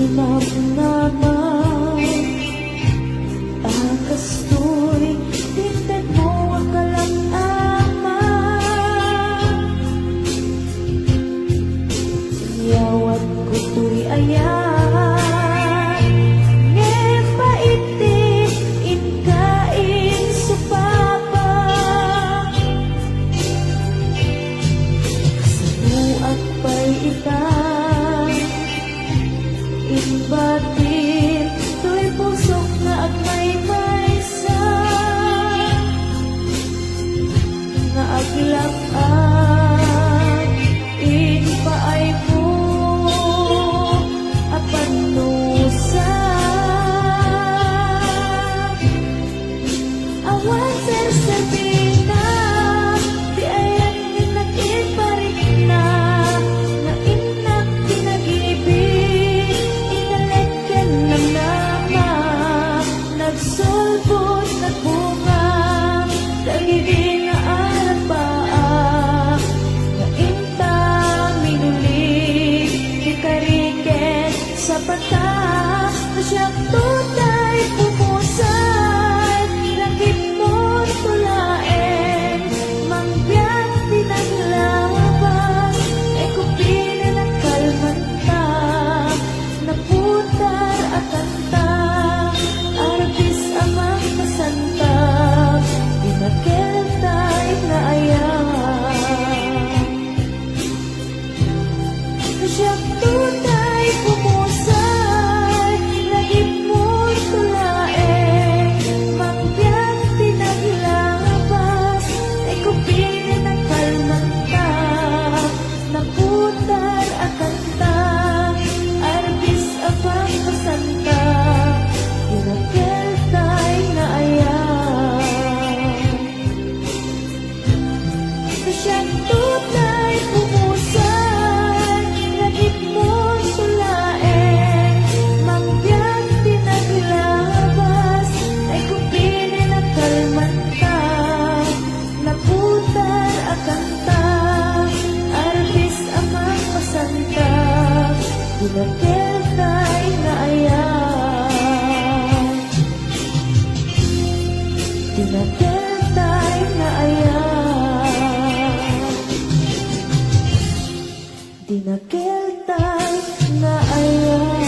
Hinap naman akastoy, tingnan mo ang kalamaman. Yawat ko to'y ayan, ngepa iti inkain supapa. Sabuat pa'y itang inbatin, to'y pusok na agmay-maysa nga aglap-an inpaay mo apanusa. Awan sersabina di ayan inag-iparik na na inak pinag-ibig inalagyan ng nama nagsulbot nagbunga dagiti nga arapaa nga inta minulig ikariket sa pata na siyang tutay pumusay langit mo tulaen mangbiyak pinaglabas ay kupilin ang kalmanta naputar at kanta artis amang kasanta pinagkeltay na ayan na siyang tutay pumusay langit mo tulaen mangbiyak pinaglabas ay kupilin ang kalmanta naputar at kanta artis amang kasanta pinagkeltay na ayan na siyang tutay pumusay langit mo tulaen mangbiyak pinaglabas ay kupilin ang kalmanta naputar ang kanta artis amang masanta pinagkeltay na ayan pinagkeltay na ayan pinagkeltay na ayan.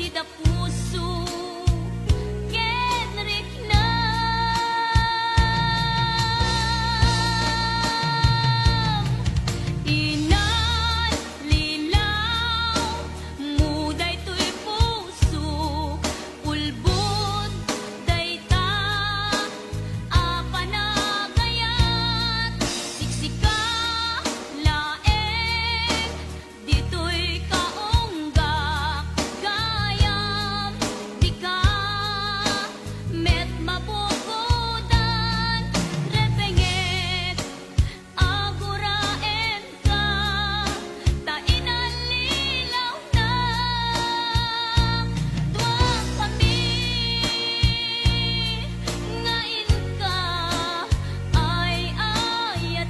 di da puso ken riknam. Inan lilaw muday to'y puso, ulbod dayta apanagayat, siksika laeng dito'y kaunggak, gayam di ka met mabukodan, repengit aguraen ka, tainan lilaw na duwang kami, ngain ka ay ayaten.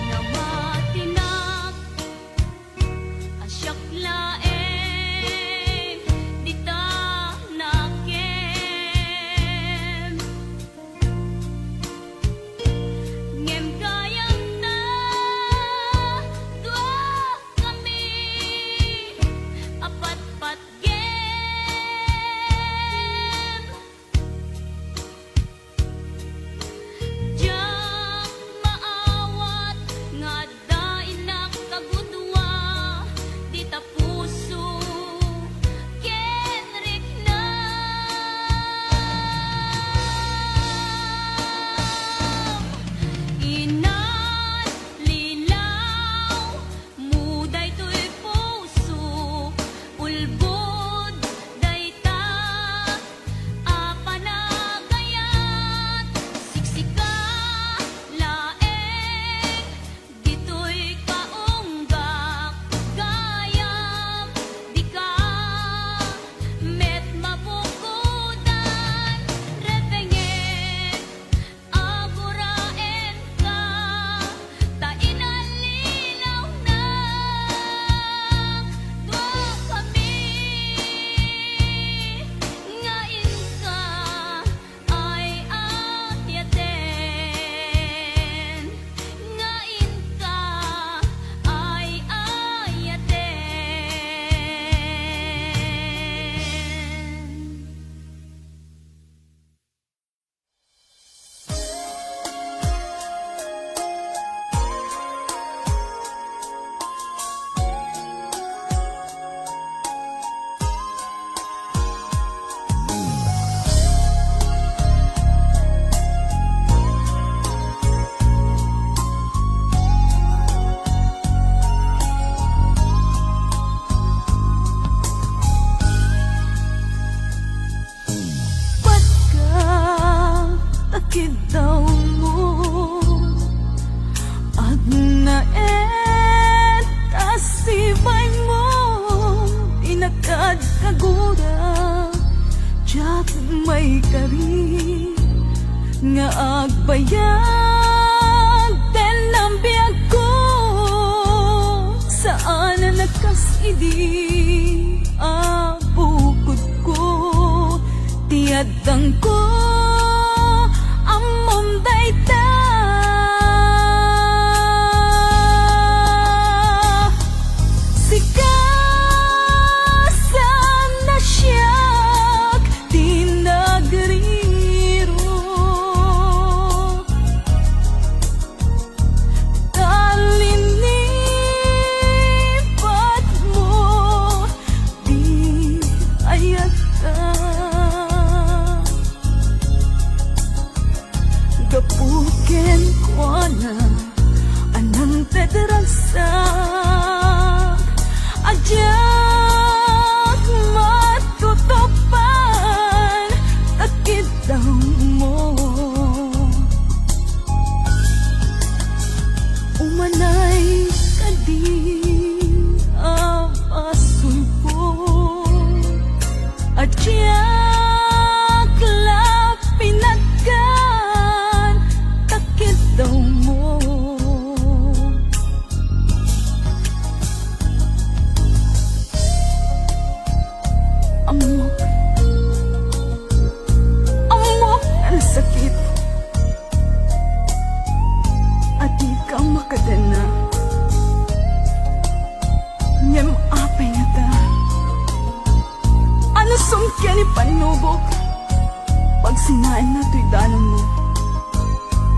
Namatinak asyak laeng dita nakem, ngem kayam ta dua kami apat-pat gem, jang maawat nga dainak kagudwa, di ta puso ken riknam. Inan lilaw muday to'y puso, ulbod dayta apanagayat, siksika laeng dito'y kaunggak, gayam di ka met mabukodan, repengit aguraen ka, tainan lilaw na duwang kami, ngain ka ay ayaten, ngain ka ay ayaten. Pagka takid daw mo at naet kasibay mo, inakad kagura tiyak may kari nga agbayag den ang biyag ko, saan na nakasidi abukod ko, tiyadang ko amom dayta, sikasan na siyak tinagriro, talinipat mo di ayat ka. makadana. Nyam apay nga ta. Ano sumkyan ni panubok? Pag sinain na to'y dalan mo,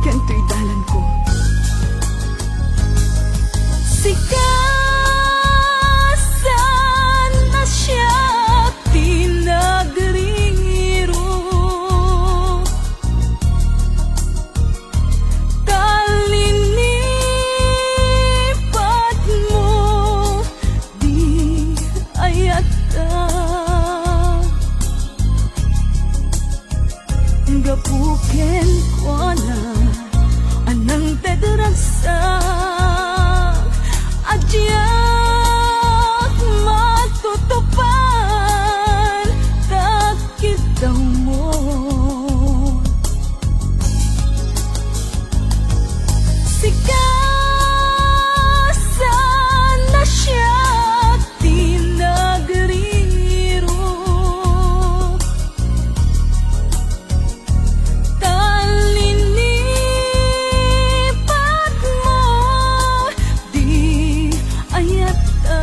ken to'y dalan ko. Sikasan na siya tinagriro. Talinipat mo di ayata. Gapuken ko na anang tedragsa. Adyak matutupan takit daw mo. Sikasan na siya tinagriro. Talinipat mo di ayata.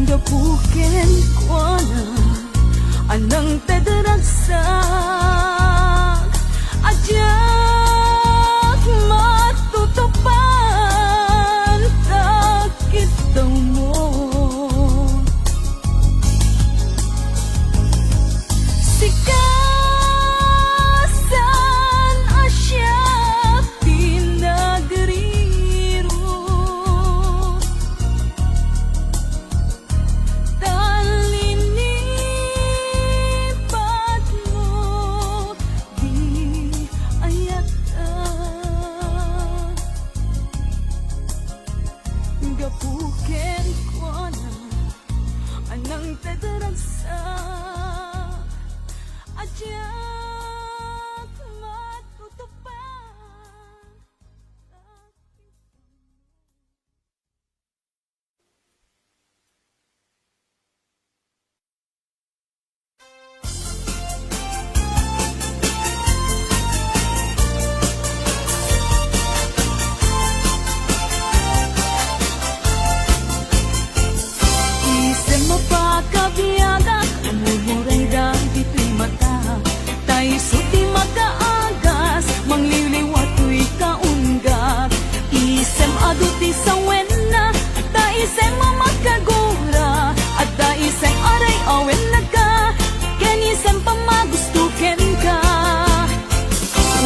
Gapuken ko na anang tedragsak. Adyak matutupan takit daw mo. Sikasan asya tinagriro. Talinipat mo di ayata. Gapuken ko na anang tedragsak. Adyak matutupan. Isip mo pa kabiyaga, umumuray dito'y mata. Tay suti magkaagas, mangliliwat to'y kaunggat. Isem aduti sa wena, da isem mamakagura. At da isem aray awen na ka, ken isem pamagustuken ka.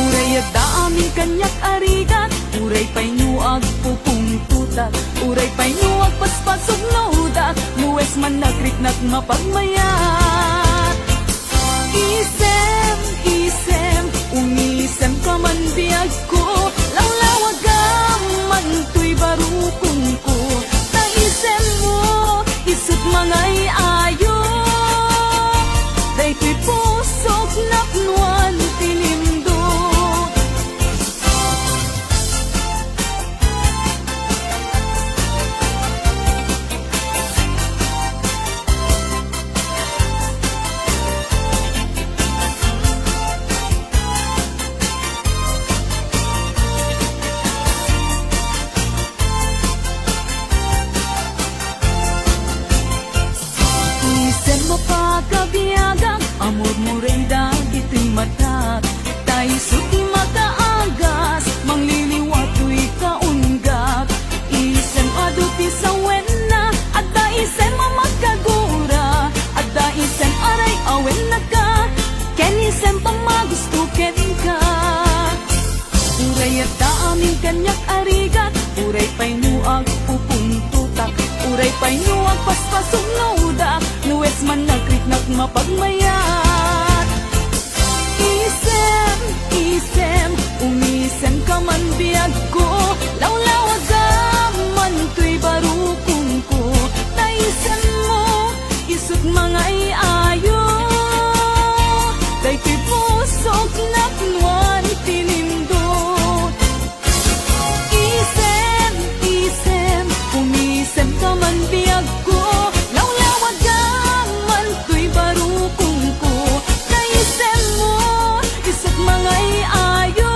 Uray at da aming kanyak arigat, uray pa'y nuag pupungtutak. Uray pa'y nuag paspasog naudak, nuwes man nagriknak mapagmayat. Isem, isem, umisem ka man biyag ko. Lawlawagam man to'y barukong ko. Ta isem mo, isut mangay ayo. Day to'y pusok naknuan tilindo. Isem mo pa kabiyagang, amor mo rin dagito'y matak. Tay suti makaagas, mangliliwat to'y kaunggak. Isem aduti sa wena, at da isem mamakagura. At da isem aray awen na ka, ken isem pamagustuken ka. Uray at da aming kanyak arigat, uray pa'y nuag pupungtutak. Uray pa'y nuag paspasog naudak, nuwes man nagriknak mapagmayat. Isem, isem, umisem ka man biyag ko. Lawlawagam man to'y barukong ko. Ta isem mo, isut mangay ayo. Day to'y pusok naknuan tilindo. Isem, isem, umisem ka man biyag ko. Lawlawagam man to'y barukong ko. Ta isem mo, isut mangay ayo.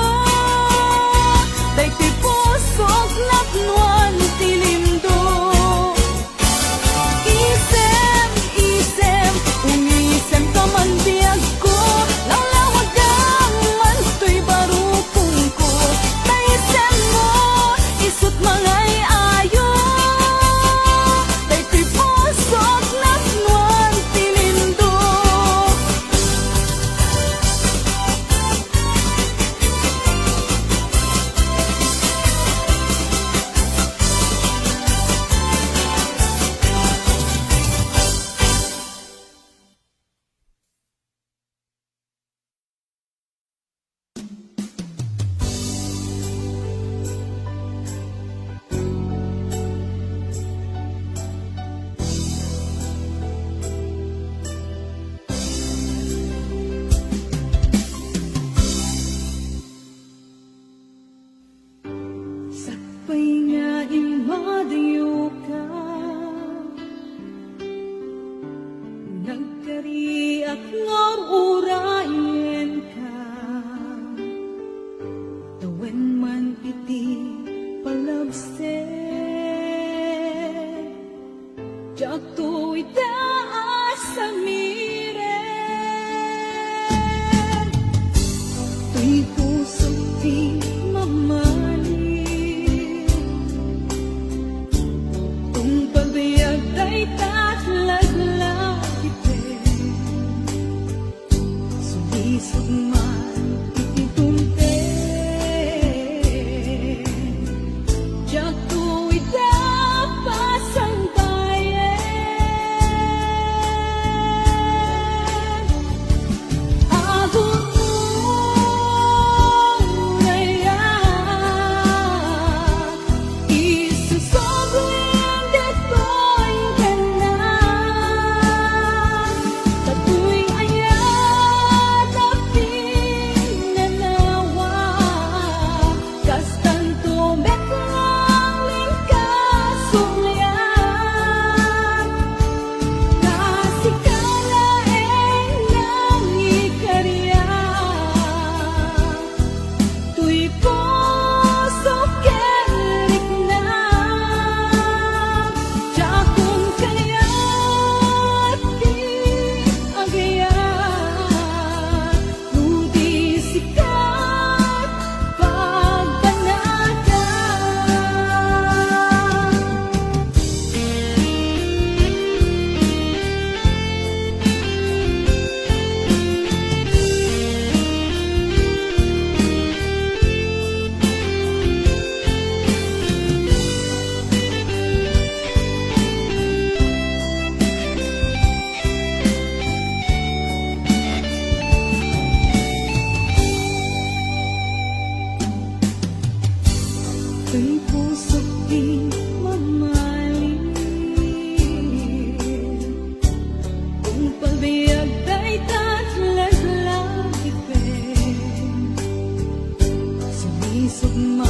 sugma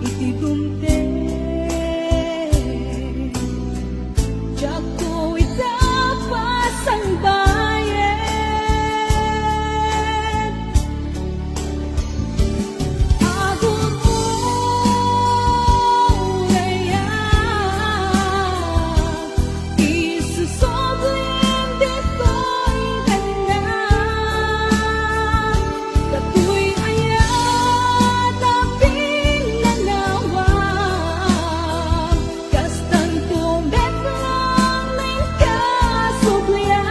iti dumte Jago ita pasang bayan Agung uraya Isusoblin dito'y tanan Katu'y ayat aping nanawag Kastang tumet lang ng kasublian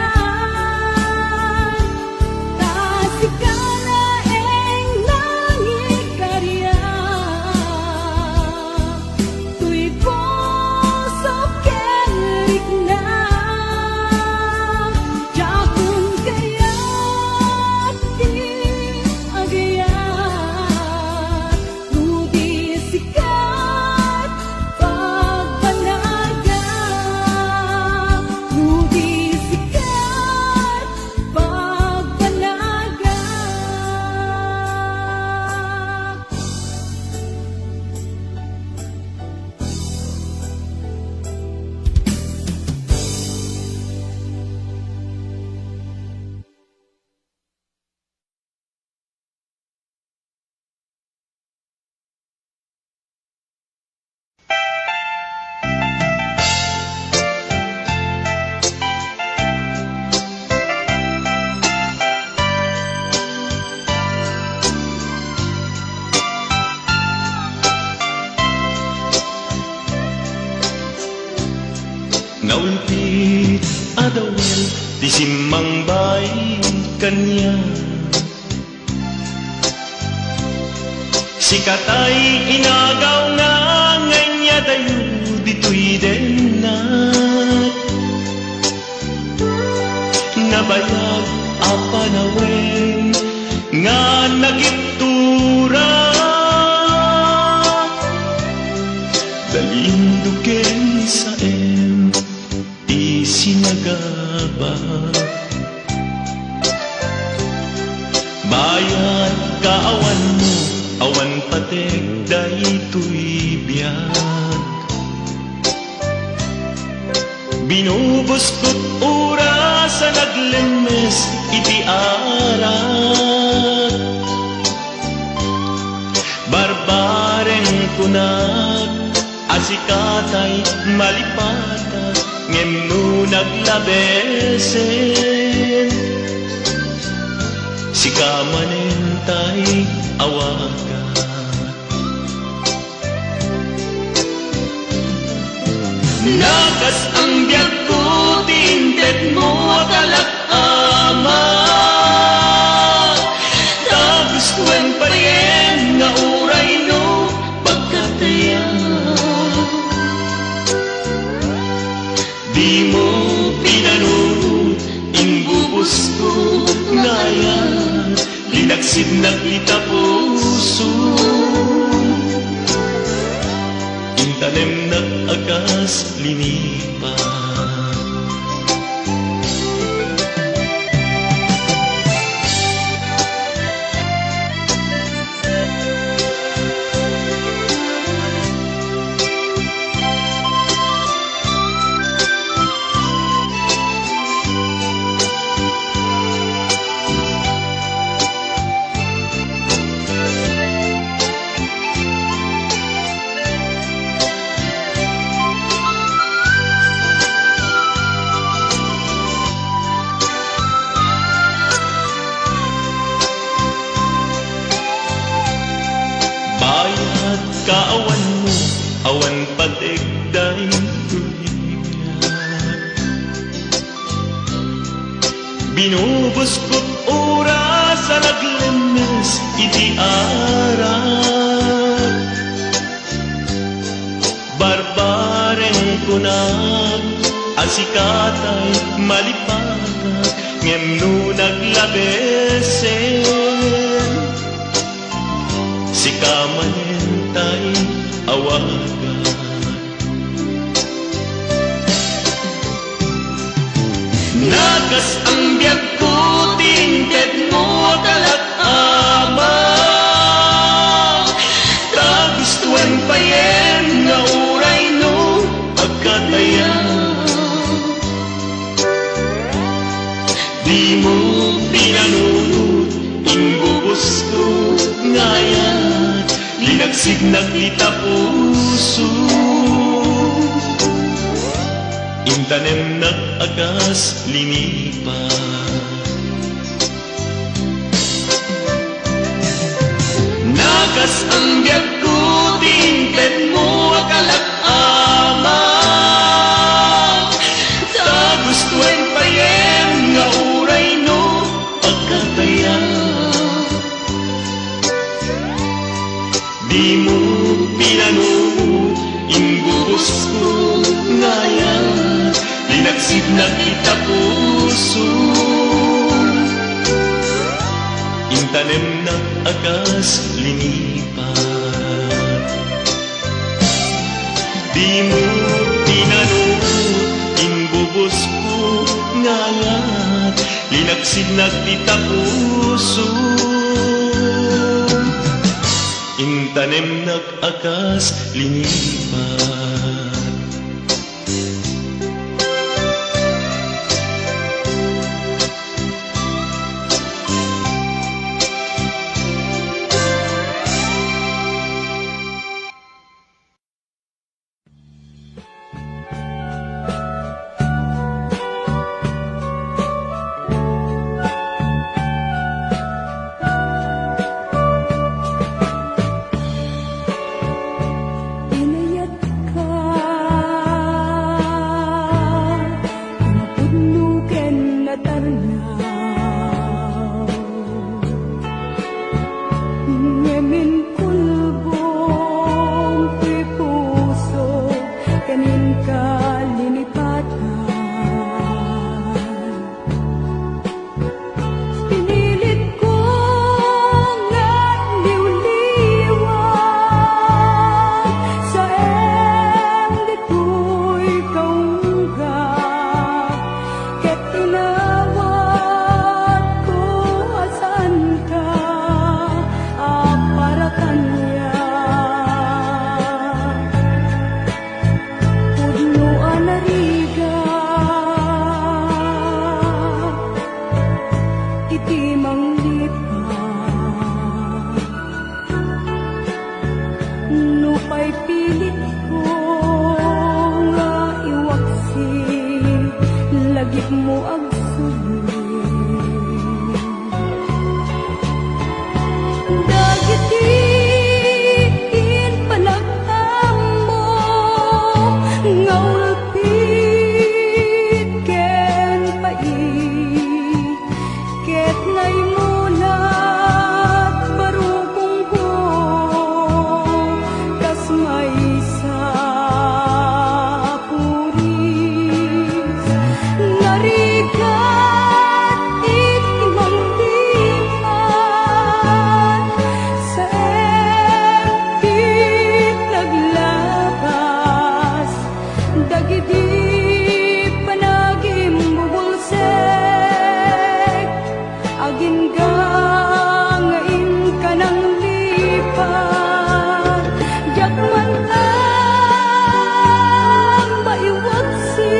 Kasikana eng nangikarya Tu'y puso kerik na Jakong kaya't di agayat Nudi sikat pagpanaga Nudi sikat pagpanaga Naulpit adawel di simang bay kanya Sikatay inagaw na nganya dayo dito'y denat Nabayag apanawen nga nagiptura Dalinduken sa isinagaba Bayan kaawan mo, awan patek daytoy biyag Binubos ko't oras sa naglemes iti arat Barbareng kunag asikatay malipatag ngem no naglabesen Sikamanentay awaga Nakas ang biyag ko tinted mo kalak-ama Tapos kwen pa rin nga uray no pagkataya Di mo pinanunod imbubos ko ngayon Linaksid na kita puso Intanem na akas linipa Bayad kaawan mo, awan patigday Binubos ko't oras sa naglemes iti arat Barbareng kunag asikatay malipatag ngem no naglabesen Sikamanentay awaga Nakas ang biyag ko tinted mo kalak-ama Linagsignak kita puso, intanem nag-agas linipat. Nagas ang biyak ko, tingpet mo akalat amat. Ta gustuin payem nga uray no pagkataya. Di mo pinanood, imbubos ko ngayon, linagsignak kita puso. Intanem ng agas linipat. Di mo pinanood, imbubos ko ngayon, linagsignak kita puso. Intanem nag-agas linipat. Inayat ka, napudnuken na tarnaw. Ngemin kulbong ti puso, kanin ka linipatan. Pinilit ko nga liwliwan sa em dito'y kaunggap. Ket tinawag ko asan ka, para kanya. Pudno anariga, iti manglipat. Nupay pilit ko nga iwaksi, lagip mo agsulit. Dagiti panagtammo, nga ulpit ken pait, ket naimulat barukong ko, kas may sapuris. Narigat iti mangdiman, sa empit naglabas. Dagiti panagim bubulsek, agin gangain ka ng lipat. Diyak man ang maiwaksi,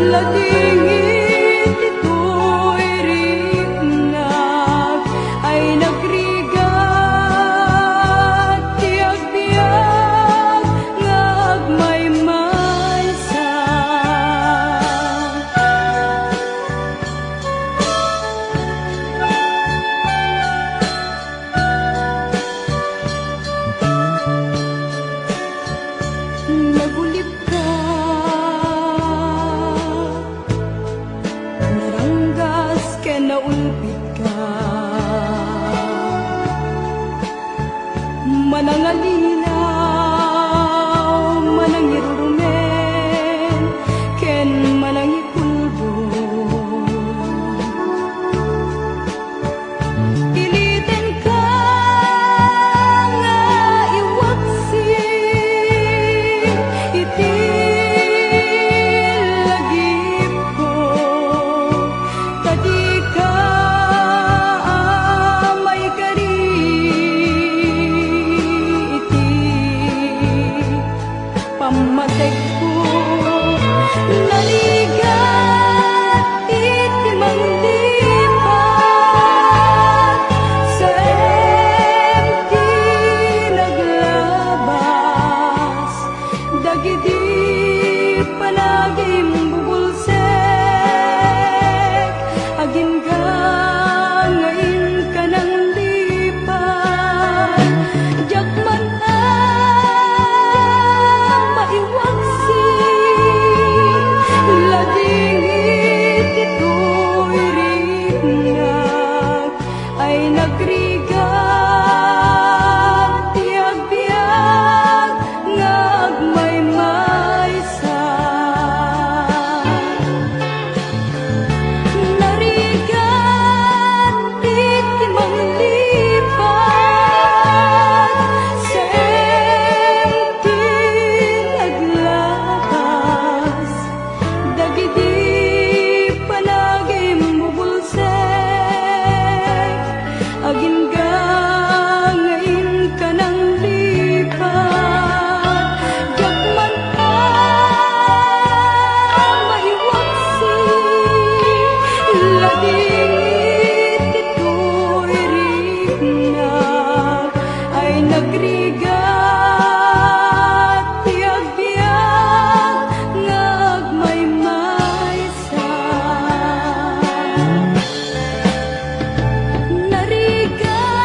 ladingit ito'y rinag, ay nagrigat, tiyag-tiyag nga agmaymaysa. Nagulip ka, naranggas ken naulpit ka, manangalinaw, manangirurumen, ken manangipulbo. Piliten ka nga iwaksi, iti lagip ko. Kadi ka may kari, iti Aginga ngayon ka nang lipat, Yakman ka maiwaksi, Ladingit ito'y rigna, Ay nagrigat tiagbiag ngagmaymaysa. Narigat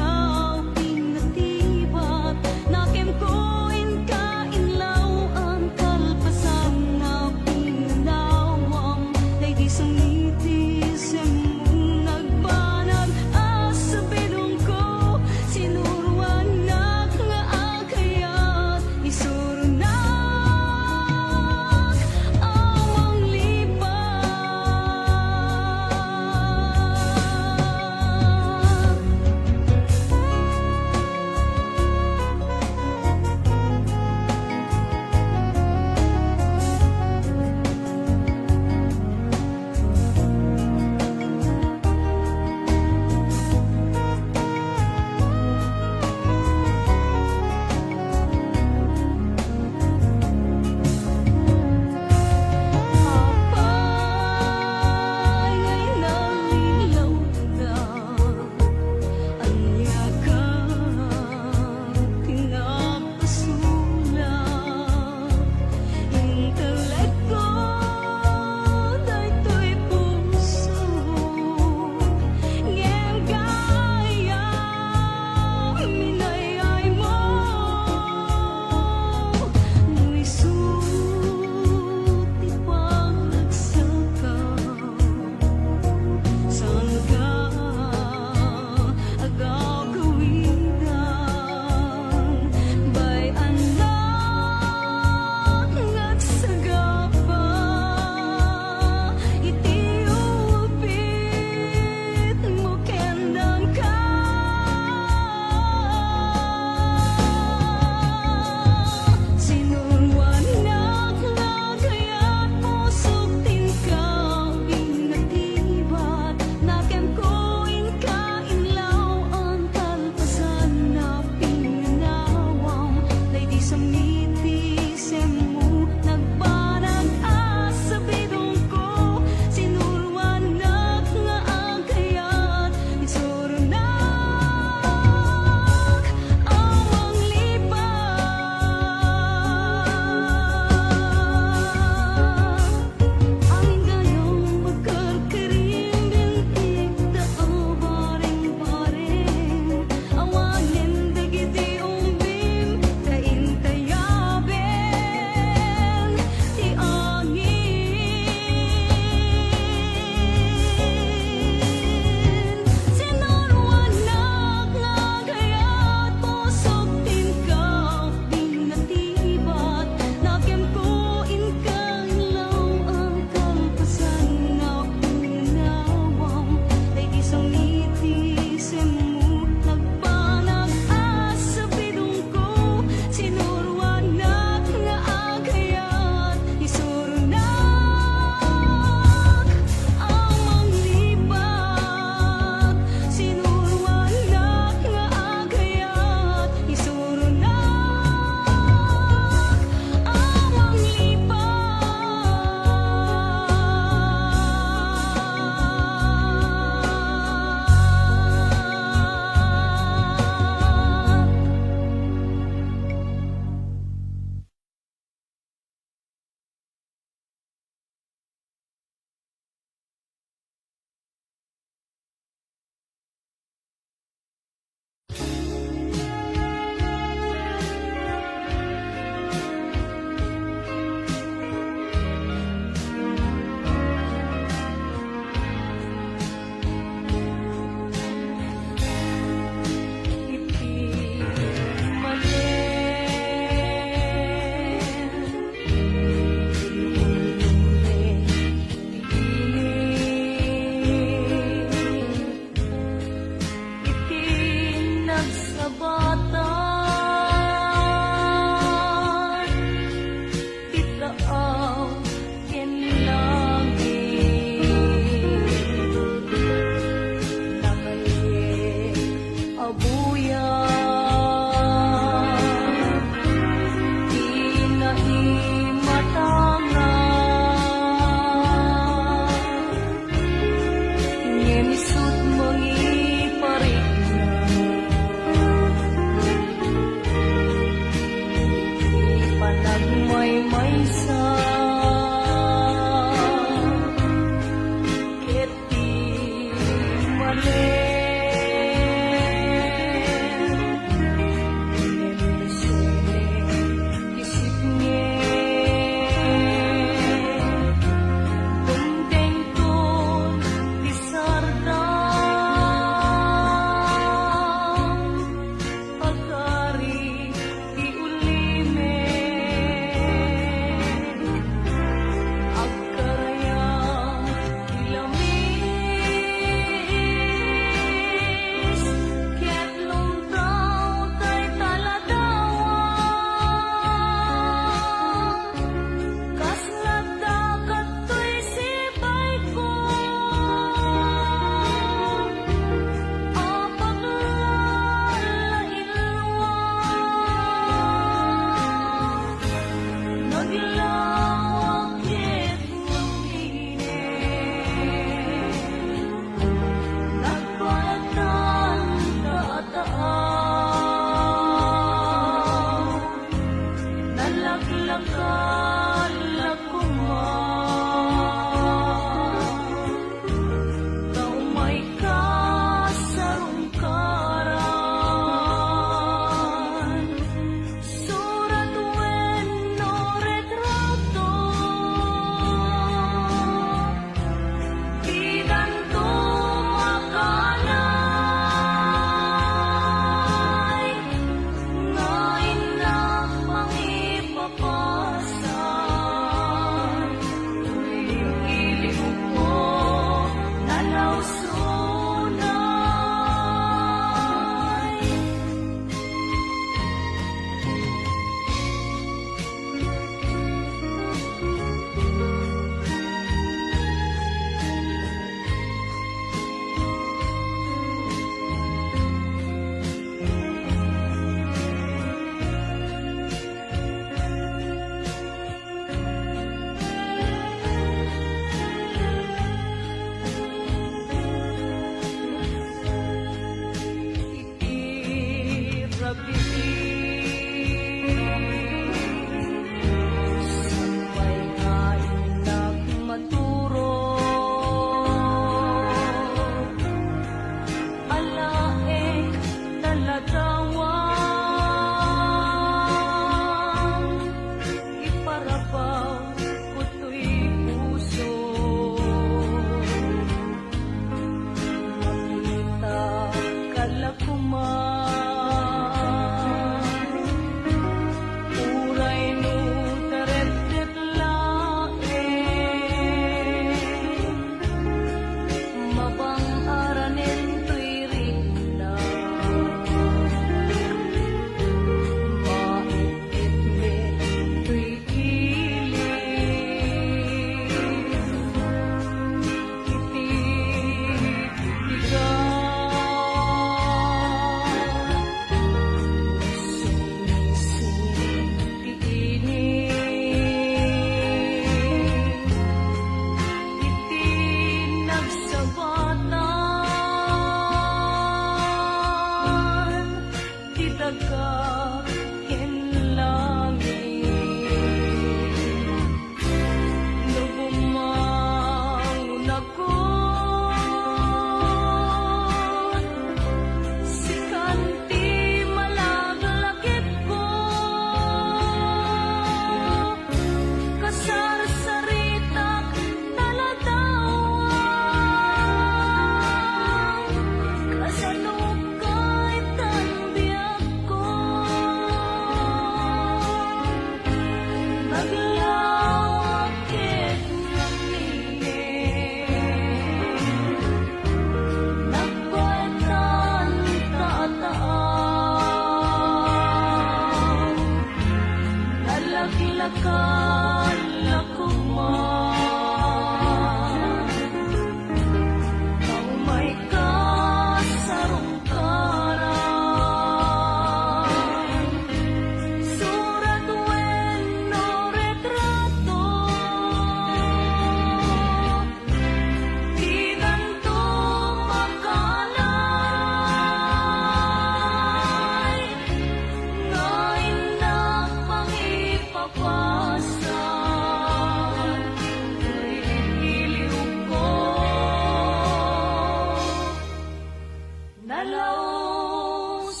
nalaos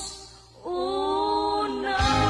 una.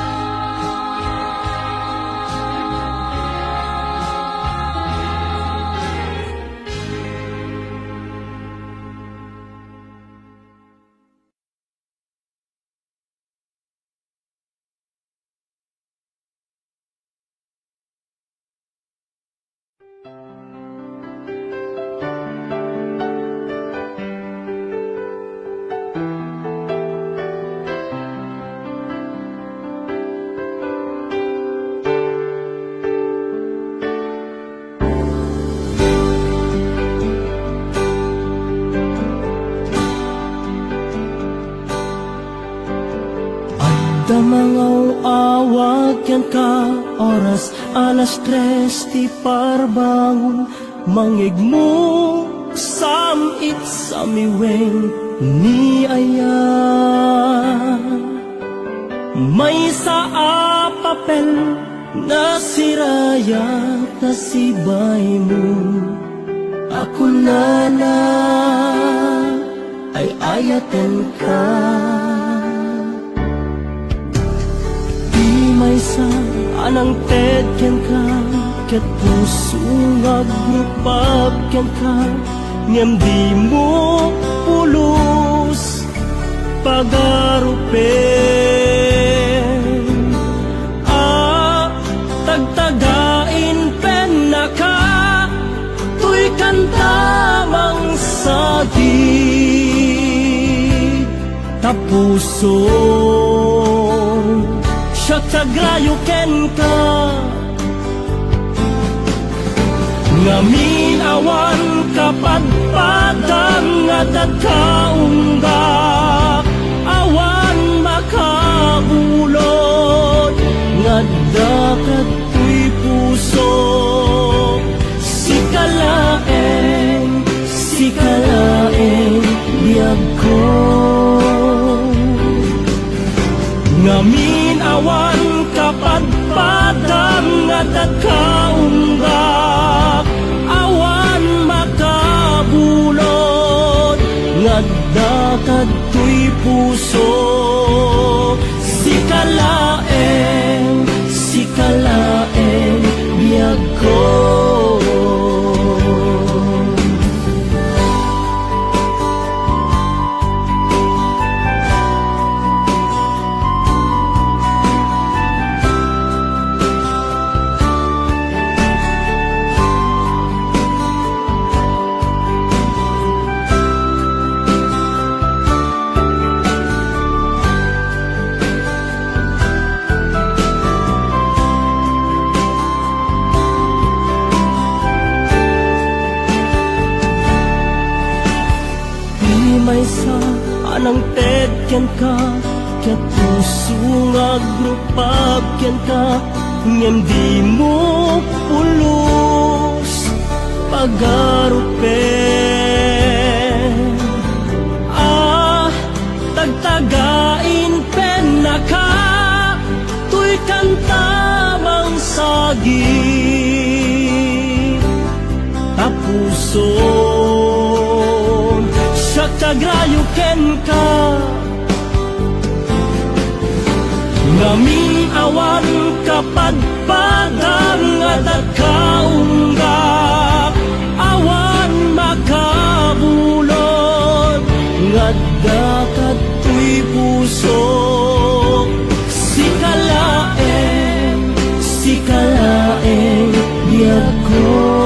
Damangaw awag yan ka oras alas 3 ti parbangon mangigmo samit sa miweng ni aya may sa papel na siraya na sibay mo ako na ay ayaten ka may sa anang tedyan ka ket puso ngagrupap ken ka ngem di mo pulos pagarupen tagtagain pen na ka tuy kantamang sagit tapuso siya tagrayo ken ka ngamin awan kapadpadang nga dataunggak awan makabulod nga dakat tuy puso sikalaeng biyag ko ngamin awan kapadpadang nga dataunggak awan makabulod nga dakat tuy puso sikalaeng biyag ko. May sa anang tedyan ka ket puso ngagrupap ken ka ngem di mo pulos pagarupen tagtagain pen na ka tuy kantamang sagit tapuso tagrayo ken ka ngamin awan kapadpadang nga dataunggak awan makabulod nga dakat tuy puso sikalaeng biyag ko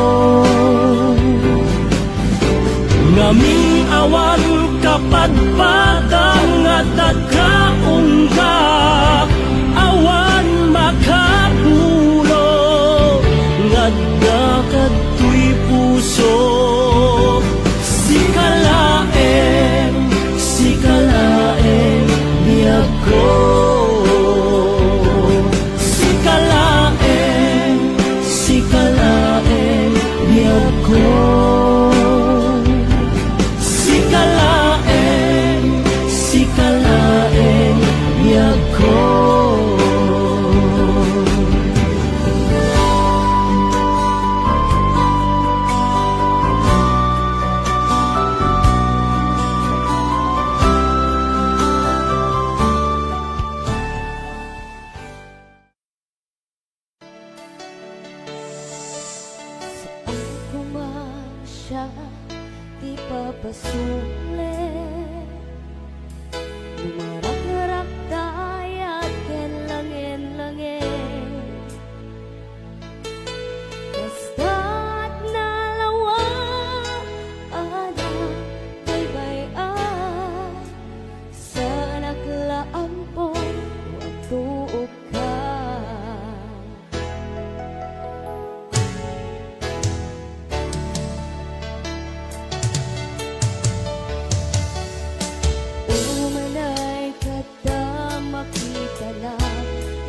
ngamin awan kapadpadang nga dataunggak awan makabulod nga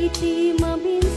iti mabini